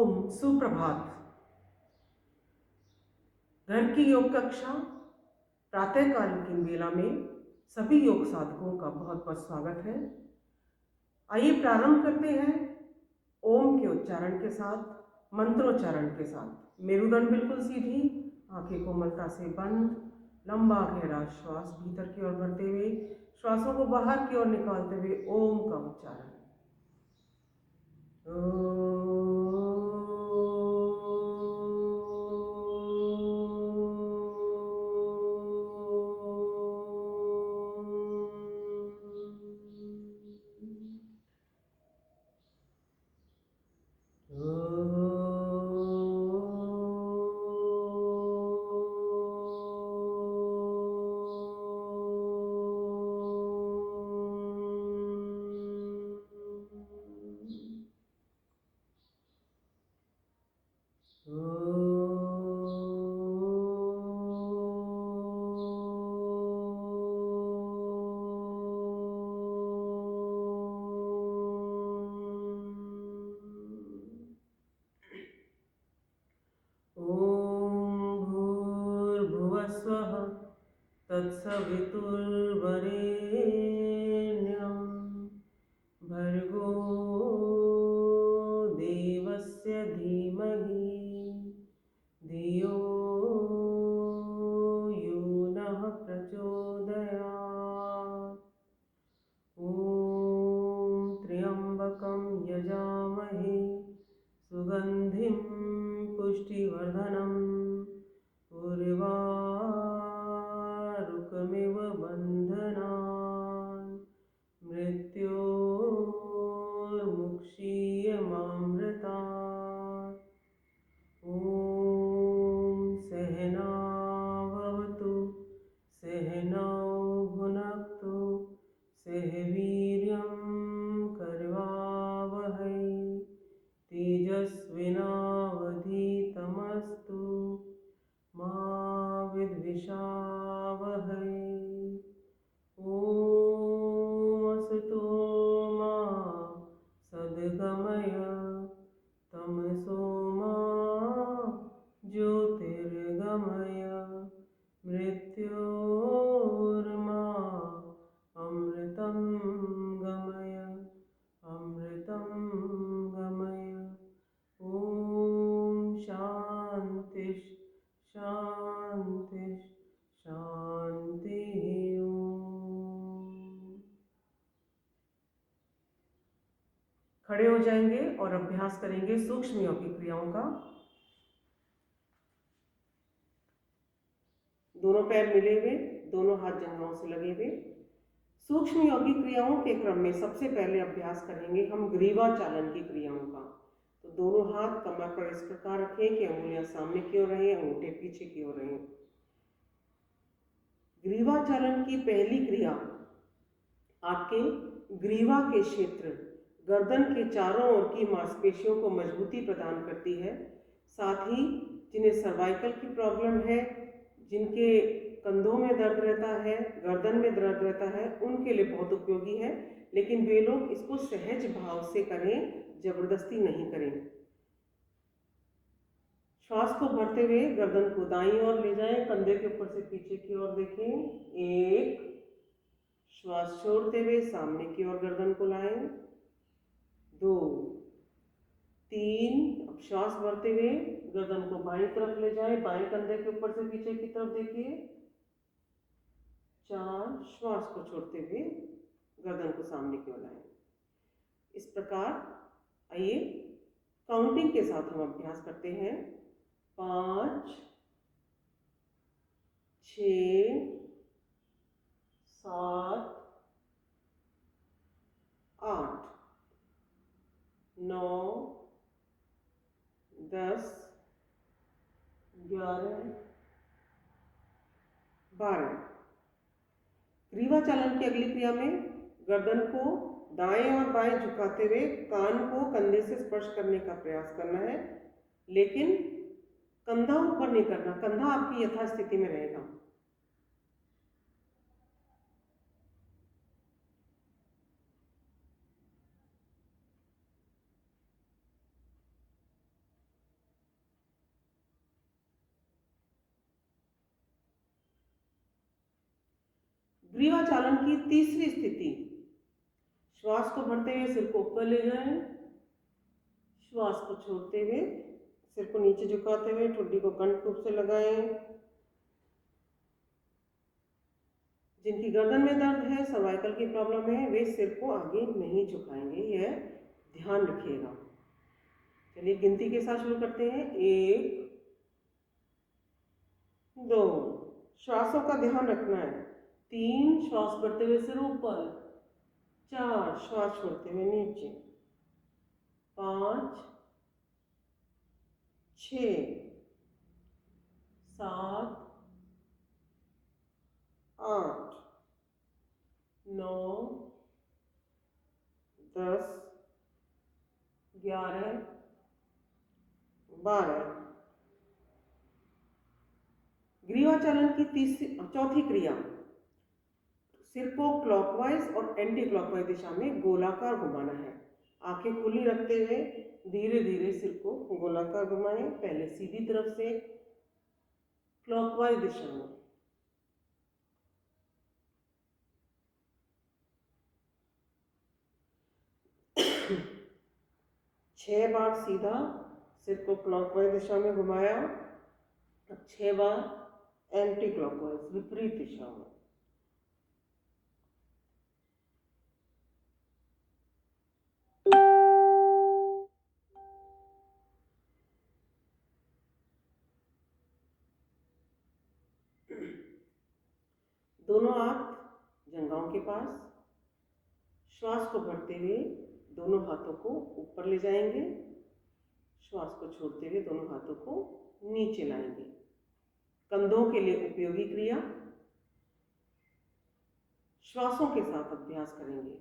ओम सुप्रभात। घर की योग कक्षा प्रातःकाल की बेला में सभी योग साधकों का बहुत बहुत स्वागत है। आइए प्रारंभ करते हैं ओम के उच्चारण के साथ, मंत्रोच्चारण के साथ। मेरुदंड बिल्कुल सीधी, आंखें कोमलता से बंद, लंबा गहरा श्वास भीतर की ओर भरते हुए श्वासों को बाहर की ओर निकालते हुए ओम का उच्चारण। तत्सवितुर्वरेण्यं भर्गो देवस्य धीमहि धियो यो नः प्रचोदयात्। ॐ त्र्यम्बकं यजामहे सुगन्धिं पुष्टिवर्धनम् उर्वारुकमिव बन्धनान् मृत्योर्मुक्षीयमामृतात्। ॐ सहना भवतु सहनौ भुनक्तु सह वीर्यं करवावहै तेजस्विनावधीतमस्तु मा विद्विषावहै। ॐ असतो मा सद्गमय तमसो मा ज्योतिर्गमय मृत्योर्मा अमृतं गमय अमृतं गमय। ॐ शान्ति शान्ति शान्तिः। खड़े हो जाएंगे और अभ्यास करेंगे सूक्ष्म योगिक क्रियाओं का। दोनों पैर मिले हुए, दोनों हाथ जंघाओं से लगे हुए। सूक्ष्म योगिक क्रियाओं के क्रम में सबसे पहले अभ्यास करेंगे हम ग्रीवा चालन की क्रियाओं का। तो दोनों हाथ कमर पर इस प्रकार रखें कि अंगुलियां सामने की ओर रहें, अंगूठे पीछे की ओर रहें। ग्रीवा चालन की पहली क्रिया आपके ग्रीवा के क्षेत्र, गर्दन के चारों ओर की मांसपेशियों को मजबूती प्रदान करती है। साथ ही जिन्हें सर्वाइकल की प्रॉब्लम है, जिनके कंधों में दर्द रहता है, गर्दन में दर्द रहता है, उनके लिए बहुत उपयोगी है। लेकिन वे लोग इसको सहज भाव से करें, जबरदस्ती नहीं करें। श्वास को भरते हुए गर्दन को दाईं ओर ले जाएं, कंधे के ऊपर से पीछे की ओर देखें। एक, श्वास छोड़ते हुए सामने की ओर गर्दन को लाएं। 2, 3, अब श्वास भरते हुए गर्दन को बाईं तरफ ले जाएं, बाएं कंधे के ऊपर से पीछे की तरफ देखिए। 4, श्वास को छोड़ते हुए गर्दन को सामने की ओर लाएं। इस प्रकार आइए काउंटिंग के साथ हम अभ्यास करते हैं। 5, 6, 7, 8, 9, 10, 11, 12। ग्रीवा चालन की अगली क्रिया में गर्दन को दाएं और बाएं झुकाते हुए कान को कंधे से स्पर्श करने का प्रयास करना है, लेकिन कंधा ऊपर नहीं करना, कंधा आपकी यथास्थिति में रहेगा। ग्रीवाचालन की तीसरी स्थिति, श्वास को भरते हुए सिर को ऊपर ले जाएं, श्वास को छोड़ते हुए सिर को नीचे झुकाते हुए ठुड्डी को कंठ रूप से लगाएं। जिनकी गर्दन में दर्द है, सर्वाइकल की प्रॉब्लम है, वे सिर को आगे नहीं झुकाएंगे, यह ध्यान रखिएगा। चलिए गिनती के साथ शुरू करते हैं। 1 2, श्वासों का ध्यान रखना है। 3, श्वास भरते हुए सिर ऊपर। 4, श्वास छोड़ते हुए नीचे। 5 6 7 8 9 10 11 12। ग्रीवाचालन की चौथी क्रिया, सिर को क्लॉकवाइज और एंटी क्लॉकवाइज दिशा में गोलाकार घुमाना है। आंखें खुली रखते हुए धीरे धीरे सिर को गोलाकार घुमाएं। पहले सीधी तरफ से क्लॉकवाइज दिशा में, छह बार सीधा सिर को क्लॉकवाइज दिशा में घुमाया। अब 6 बार एंटी क्लॉकवाइज, विपरीत दिशा में। दोनों हाथ जंघाओं के पास, श्वास को भरते हुए दोनों हाथों को ऊपर ले जाएंगे, श्वास को छोड़ते हुए दोनों हाथों को नीचे लाएंगे। कंधों के लिए उपयोगी क्रिया, श्वासों के साथ अभ्यास करेंगे।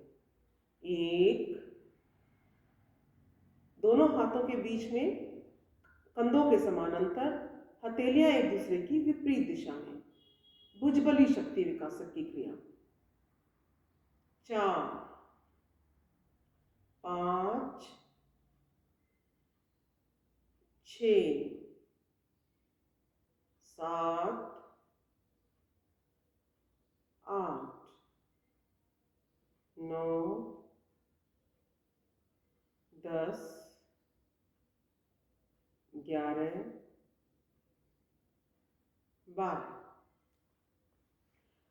1, दोनों हाथों के बीच में कंधों के समानांतर, हथेलियां एक दूसरे की विपरीत दिशा में, भुजबली शक्ति विकासक की क्रिया। 4 5 6 7 8 9 10 11 12।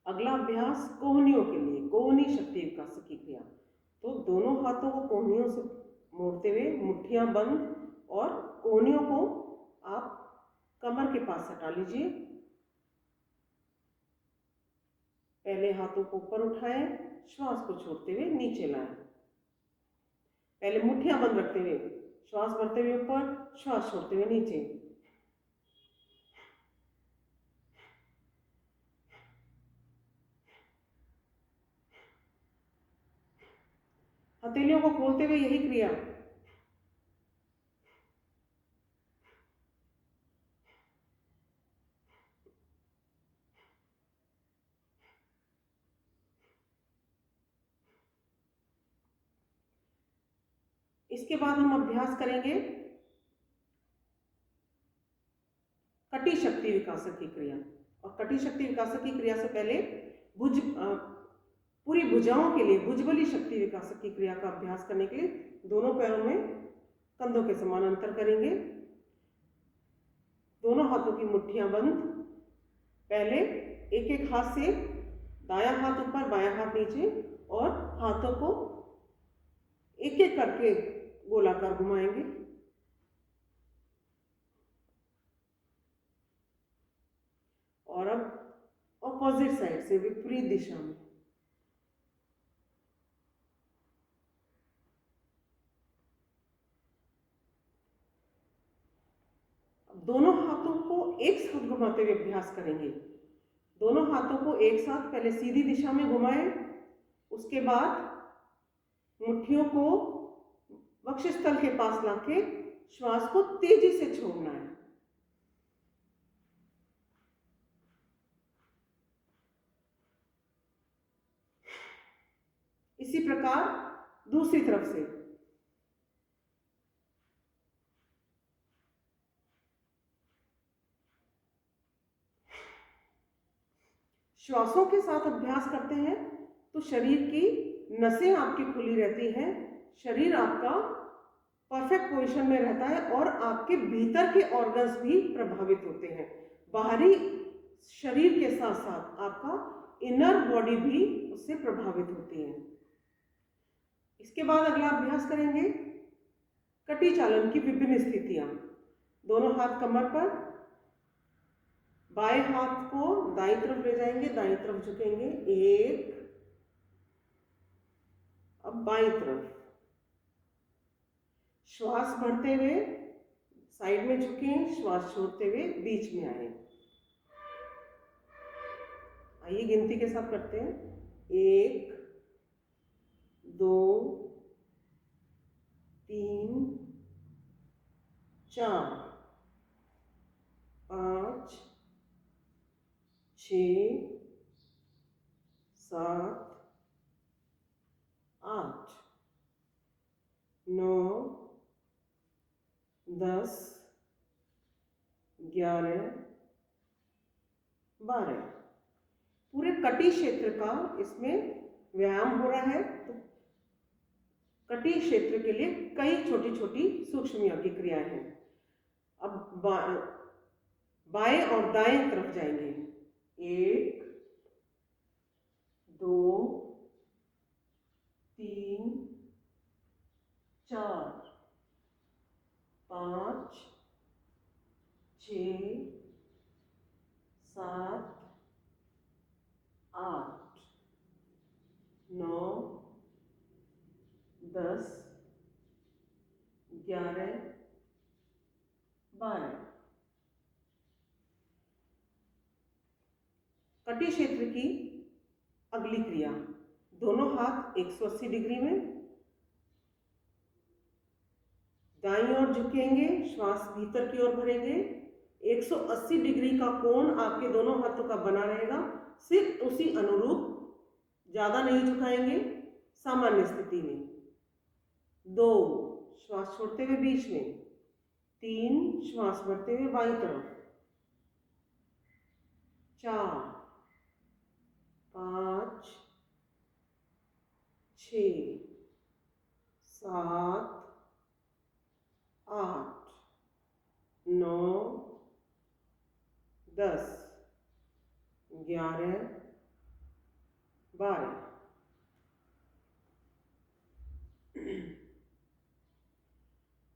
अगला अभ्यास कोहनियों के लिए, कोहनी शक्ति विकासक की क्रिया। तो दोनों हाथों को कोहनियों से मोड़ते हुए मुट्ठियां बंद और कोहनियों को आप कमर के पास हटा लीजिए। पहले हाथों को ऊपर उठाएं, श्वास को छोड़ते हुए नीचे लाएं। पहले मुट्ठियां बंद रखते हुए श्वास भरते हुए ऊपर, श्वास छोड़ते हुए नीचे। हथेलियों को खोलते हुए यही क्रिया। इसके बाद हम अभ्यास करेंगे कटी शक्ति विकासक की क्रिया। और कटी शक्ति विकासक की क्रिया से पहले पूरी भुजाओं के लिए भुजबली शक्ति विकासक की क्रिया का अभ्यास करने के लिए दोनों पैरों में कंधों के समानांतर करेंगे। दोनों हाथों की मुट्ठियां बंद। पहले एक एक हाथ से दायां हाथ ऊपर, बायां हाथ नीचे, और हाथों को एक एक करके गोलाकार घुमाएंगे। और अब ऑपोजिट साइड से, विपरीत दिशा में। दोनों हाथों को एक साथ घुमाते हुए अभ्यास करेंगे। दोनों हाथों को एक साथ पहले सीधी दिशा में घुमाएं, उसके बाद मुट्ठियों को वक्षस्थल के पास लाके श्वास को तेजी से छोड़ना है। इसी प्रकार दूसरी तरफ से। श्वासों के साथ अभ्यास करते हैं तो शरीर की नसें आपकी खुली रहती हैं, शरीर आपका परफेक्ट पोजीशन में रहता है और आपके भीतर के ऑर्गन्स भी प्रभावित होते हैं। बाहरी शरीर के साथ साथ आपका इनर बॉडी भी उससे प्रभावित होती है। इसके बाद अगला अभ्यास करेंगे कटी चालन की विभिन्न स्थितियां। दोनों हाथ कमर पर, बाएं हाथ को दाईं तरफ ले जाएंगे, दाईं तरफ झुकेंगे, एक, अब बाईं तरफ। श्वास भरते हुए साइड में झुकें, श्वास छोड़ते हुए बीच में आए। आइए गिनती के साथ करते हैं, 1 2 3 4 5 6 7 8 9 10 11 12। पूरे कटी क्षेत्र का इसमें व्यायाम हो रहा है। तो कटी क्षेत्र के लिए कई छोटी छोटी सूक्ष्म योग की क्रियाएं हैं। अब बाएं और दाएं तरफ जाएंगे, 1 2 3 4 5 6 7 8 9 10 11 12। कटी क्षेत्र की अगली क्रिया, दोनों हाथ 180 डिग्री में, दाईं ओर झुकेंगे, श्वास भीतर की ओर भरेंगे। 180 डिग्री का कोण आपके दोनों हाथों का बना रहेगा, सिर्फ उसी अनुरूप, ज्यादा नहीं झुकाएंगे। सामान्य स्थिति में 2, श्वास छोड़ते हुए बीच में, 3, श्वास भरते हुए बाईं तरफ, 4 5 6 7 8 9 10 11 12।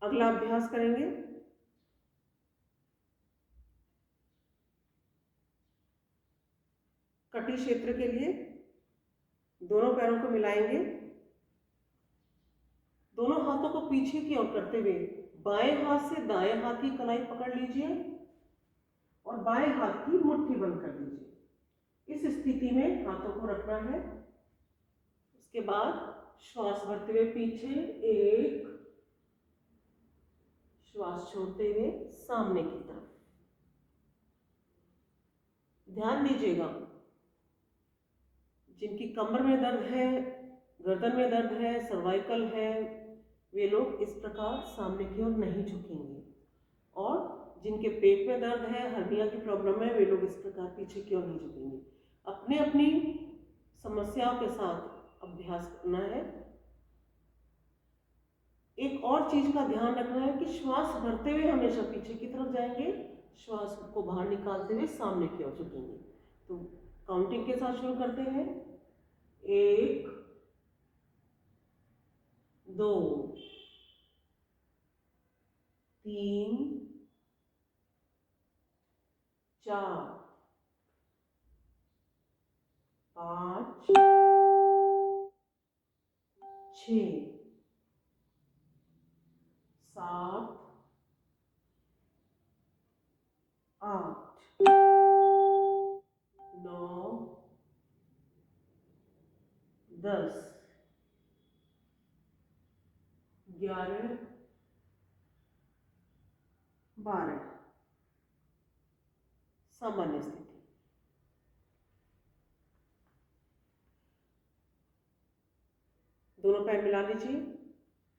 अगला अभ्यास करेंगे कटी क्षेत्र के लिए। दोनों पैरों को मिलाएंगे, दोनों हाथों को पीछे की ओर करते हुए बाएं हाथ से दाएं हाथ की कलाई पकड़ लीजिए और बाएं हाथ की मुट्ठी बंद कर लीजिए। इस स्थिति में हाथों को रखना है। उसके बाद श्वास भरते हुए पीछे, 1, श्वास छोड़ते हुए सामने की तरफ। ध्यान दीजिएगा, जिनकी कमर में दर्द है, गर्दन में दर्द है, सर्वाइकल है, वे लोग इस प्रकार सामने की ओर नहीं झुकेंगे, और जिनके पेट में दर्द है, हर्निया की प्रॉब्लम है, वे लोग इस प्रकार पीछे की ओर नहीं झुकेंगे। अपनी अपनी समस्याओं के साथ अभ्यास करना है। एक और चीज का ध्यान रखना है कि श्वास भरते हुए हमेशा पीछे की तरफ जाएंगे, श्वास को बाहर निकालते हुए सामने की ओर झुकेंगे। तो काउंटिंग के साथ शुरू करते हैं, 1 2 3 4 5 6 7 8 9 10 11 12। सामान्य स्थिति। दोनों पैर मिला लीजिए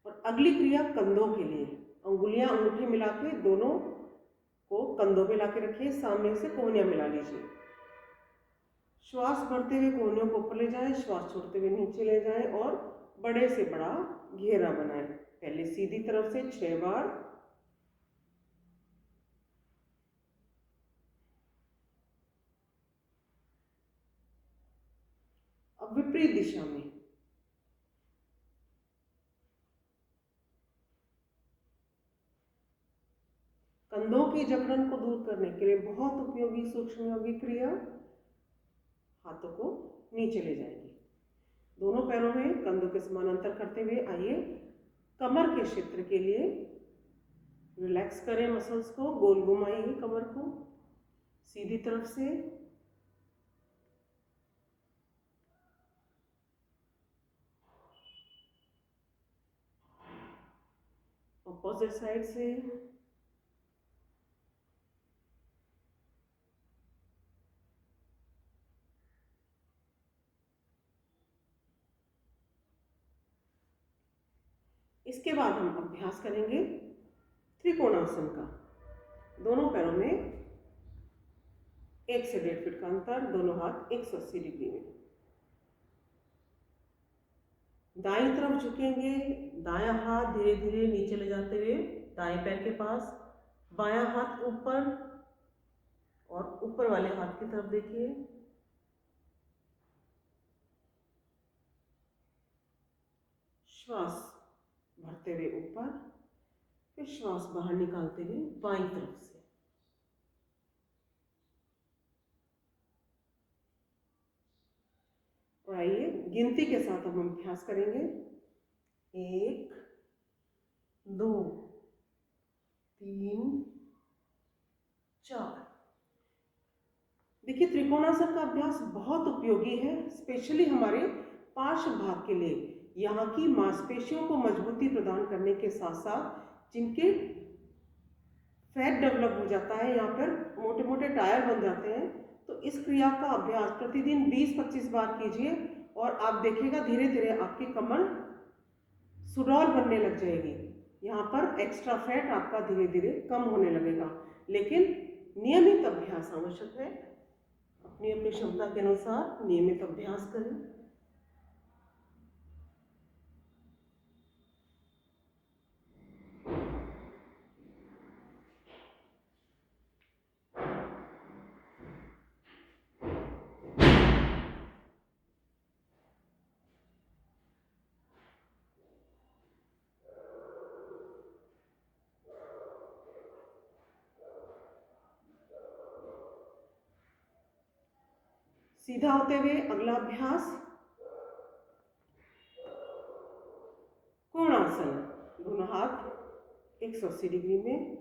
और अगली क्रिया कंधों के लिए। अंगुलियां अंगूठे मिला के दोनों को कंधों पे ला के रखिए, सामने से कोहनियां मिला लीजिए। श्वास भरते हुए कोहनियों को ऊपर ले जाएं, श्वास छोड़ते हुए नीचे ले जाएं और बड़े से बड़ा घेरा बनाएं। पहले सीधी तरफ से 6 बार, अब विपरीत दिशा में। कंधों की जकड़न को दूर करने के लिए बहुत उपयोगी सूक्ष्म योगिक क्रिया, हाथों को नीचे ले जाएंगे। दोनों पैरों में कंधों के समानांतर करते हुए आइए कमर के क्षेत्र के लिए रिलैक्स करें मसल्स को, गोल घुमाइए कमर को सीधी तरफ से, अपोजिट साइड से। इसके बाद हम अभ्यास करेंगे त्रिकोणासन का। दोनों पैरों में 1 से 1.5 फीट का अंतर, दोनों हाथ 180 डिग्री में। दाईं तरफ झुकेंगे, दायां हाथ धीरे धीरे नीचे ले जाते हुए दाएं पैर के पास, बायां हाथ ऊपर और ऊपर वाले हाथ की तरफ देखिए। श्वास भरते हुए ऊपर, फिर श्वास बाहर निकालते हुए बाईं तरफ से। और आइए गिनती के साथ हम अभ्यास करेंगे। 1 2 3 4। देखिए त्रिकोणासन का अभ्यास बहुत उपयोगी है, स्पेशली हमारे पार्श्व भाग के लिए। यहाँ की मांसपेशियों को मजबूती प्रदान करने के साथ साथ जिनके फैट डेवलप हो जाता है, यहाँ पर मोटे मोटे टायर बन जाते हैं, तो इस क्रिया का अभ्यास प्रतिदिन 20-25 बार कीजिए और आप देखिएगा धीरे धीरे आपकी कमर सुडौल बनने लग जाएगी। यहाँ पर एक्स्ट्रा फैट आपका धीरे धीरे कम होने लगेगा, लेकिन नियमित अभ्यास आवश्यक है। अपनी अपनी क्षमता के अनुसार नियमित अभ्यास करें। सीधा होते हुए अगला अभ्यास कोणासन। दोनों हाथ 180 डिग्री में,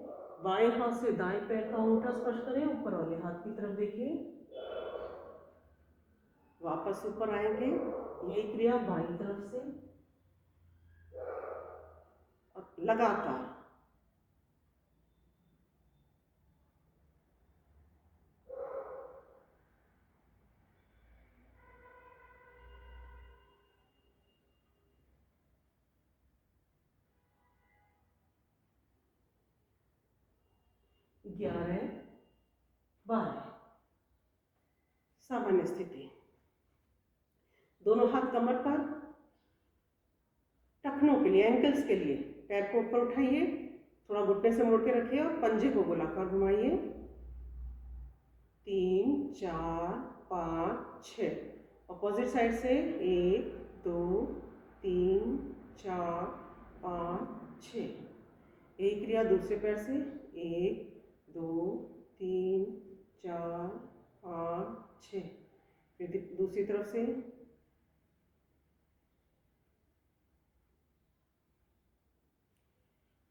बाएं हाथ से दाएं पैर का अंगूठा स्पर्श करें, ऊपर वाले हाथ की तरफ देखिए, वापस ऊपर आएंगे। यही क्रिया बाईं तरफ से और लगातार। ग्यारह 12। सामान्य स्थिति। दोनों हाथ कमर पर, टखनों के लिए, एंकल्स के लिए पैर को ऊपर उठाइए, थोड़ा घुटने से मोड़ के रखिए और पंजे को गोलाकार घुमाइए। 3 4 5 6। अपोजिट साइड से 1 2 3 4 5 6। यही क्रिया दूसरे पैर से 1 2 3 4 5 6। फिर दूसरी तरफ से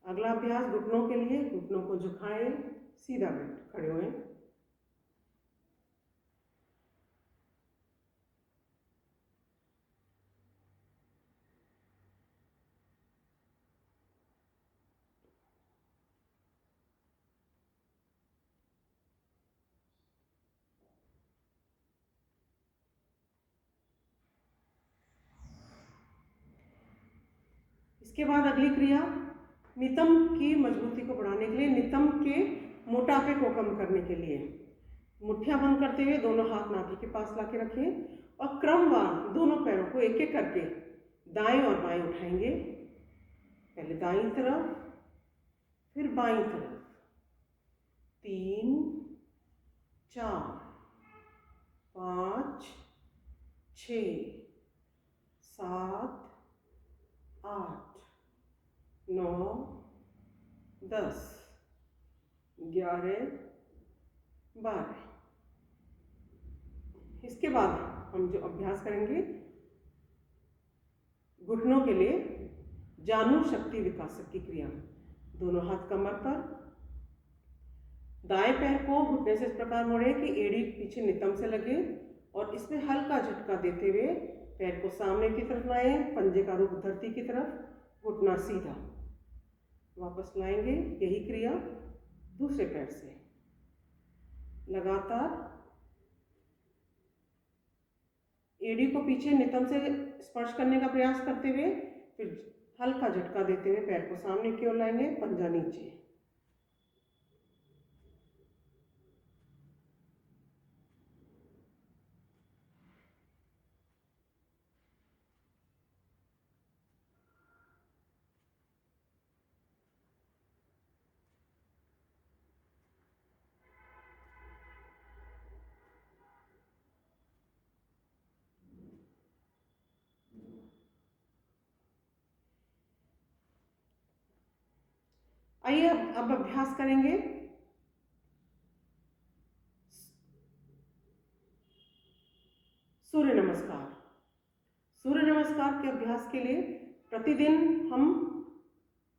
अगला अभ्यास घुटनों के लिए। घुटनों को झुकाएं, सीधा खड़े हुए। इसके बाद अगली क्रिया नितंब की मजबूती को बढ़ाने के लिए, नितंब के मोटापे को कम करने के लिए। मुट्ठियां बंद करते हुए दोनों हाथ नाभि के पास लाके रखें और क्रमवार दोनों पैरों को एक एक करके दाएं और बाएं उठाएंगे। पहले दाईं तरफ, फिर बाईं तरफ। 3, 4, 5, 6, 7, 8, 9, 10, 11, 12। इसके बाद हम जो अभ्यास करेंगे घुटनों के लिए जानु शक्ति विकासक की क्रिया। दोनों हाथ कमर पर, दाएं पैर को घुटने से इस प्रकार मोड़े कि एड़ी पीछे नितंब से लगे और इसमें हल्का झटका देते हुए पैर को सामने की तरफ लाएं, पंजे का रुख धरती की तरफ, घुटना सीधा। वापस लाएंगे। यही क्रिया दूसरे पैर से लगातार एड़ी को पीछे नितंब से स्पर्श करने का प्रयास करते हुए फिर हल्का झटका देते हुए पैर को सामने की ओर लाएंगे, पंजा नीचे। आइए अब अभ्यास करेंगे सूर्य नमस्कार। सूर्य नमस्कार के अभ्यास के लिए प्रतिदिन हम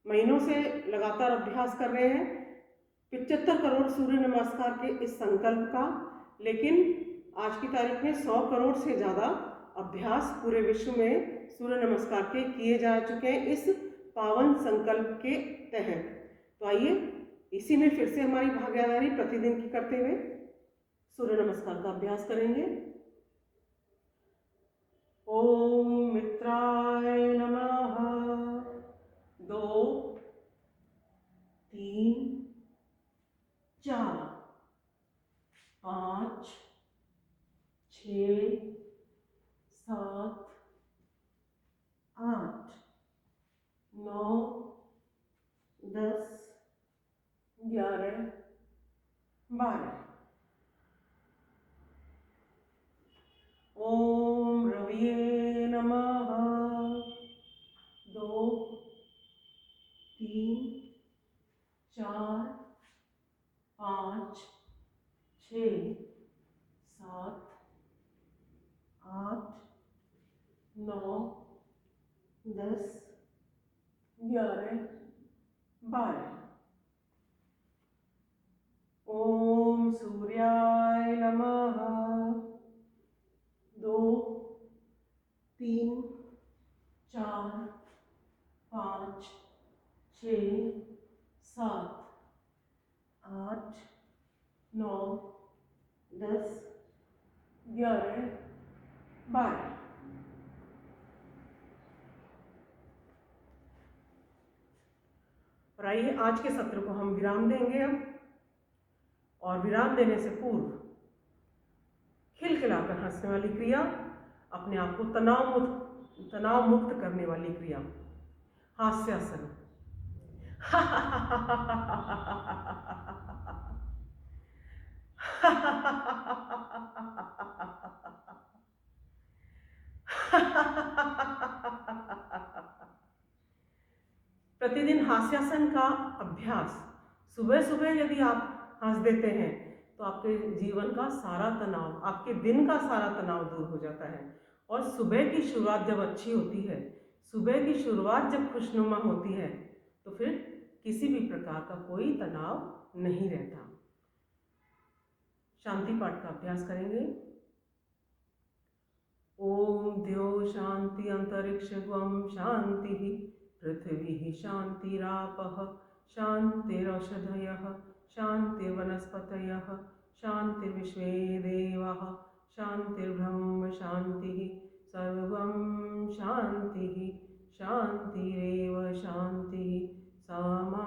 महीनों से लगातार अभ्यास कर रहे हैं 75 करोड़ सूर्य नमस्कार के इस संकल्प का, लेकिन आज की तारीख में 100 करोड़ से ज़्यादा अभ्यास पूरे विश्व में सूर्य नमस्कार के किए जा चुके हैं इस पावन संकल्प के तहत। तो आइए इसी में फिर से हमारी भागीदारी प्रतिदिन की करते हुए सूर्य नमस्कार का अभ्यास करेंगे। ओम मित्राय नमः। 2, 3, 4, 5, 6, 7, 8, 9, 10, 11, 12। ओम रविये नमः। 2, 3, 4, 5, 6, 7, 8, 9, 10, 11, 12। ओम सूर्याय नमः। 2, 3, 4, 5, 6, 7, 8, 9, 10, 11, 12। और आइए आज के सत्र को हम विराम देंगे अब, और विराम देने से पूर्व खिलखिलाकर हंसने वाली क्रिया, अपने आप को तनाव मुक्त करने वाली क्रिया, हास्यासन। प्रतिदिन हास्यासन का अभ्यास सुबह सुबह यदि आप हंस देते हैं तो आपके जीवन का सारा तनाव, आपके दिन का सारा तनाव दूर हो जाता है। और सुबह की शुरुआत जब अच्छी होती है, सुबह की शुरुआत जब खुशनुमा होती है, तो फिर किसी भी प्रकार का कोई तनाव नहीं रहता। शांति पाठ का अभ्यास करेंगे। ओम द्यो शांति अंतरिक्षं शांति पृथ्वी शांतिरापः शांतिरौषधयः शांतिर्वनस्पतयः शांतिर्विश्वे देवाः शांतिर्ब्रह्म शांतिः सर्वं शांतिः शांतिरेव शांतिः सा मा